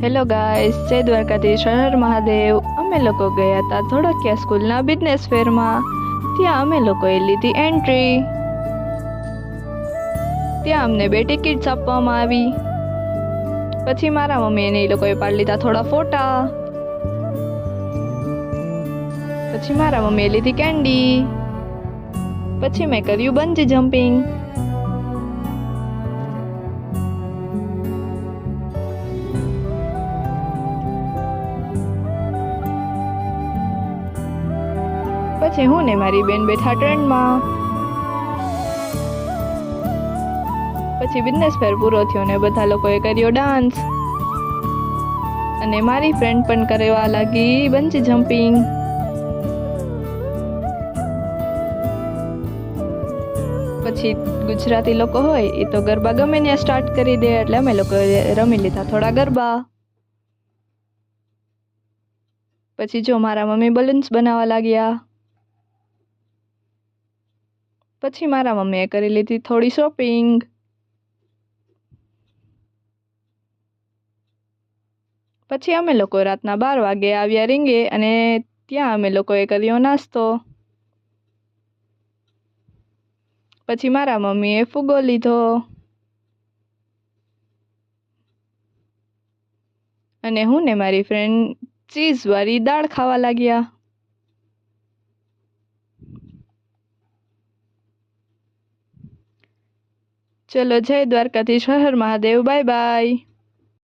Hello guys, જય દ્વારકાધીશ, હર મહાદેવ। અમે લોકો ગયા હતા ધોળકિયા સ્કૂલના બિઝનેસ ફેરમાં। ત્યાં અમે લોકોએ લીધી એન્ટ્રી। ત્યાં અમને 2 ટિકિટ્સ આપવામાં આવી। પછી મારા મમ્મી અને એ લોકોએ પાડી લીધા થોડા ફોટા। પછી મારા મમ્મીએ લીધી કેન્ડી। પછી મેં કર્યું બંજી જમ્પિંગ। પછી હું ને મારી બેન બેઠા ટ્રેનમાં। પછી બિઝનેસ ફેર પૂરો થયો ને બધા લોકોએ કર્યો ડાન્સ અને મારી ફ્રેન્ડ પણ કરવા લાગી બંજી જમ્પિંગ। પછી ગુજરાતી લોકો હોય એ તો ગરબા ગમે ત્યાં સ્ટાર્ટ કરી દે, એટલે અમે લોકો રમી લીધા થોડા ગરબા। પછી જો મારા મમ્મી બલૂન્સ બનાવવા લાગ્યા। પછી મારા મમ્મીએ કરી લીધી થોડી શોપિંગ। પછી અમે લોકો રાતના 12 વાગે આવ્યા રીંગે અને ત્યાં અમે લોકોએ કર્યો નાસ્તો। પછી મારા મમ્મીએ ફુગ્ગો લીધો અને હું ને મારી ફ્રેન્ડ ચીઝવાળી દાળ ખાવા લાગ્યા। ચલો, જય દ્વારકાધીશ, હર હર મહાદેવ, બાય બાય।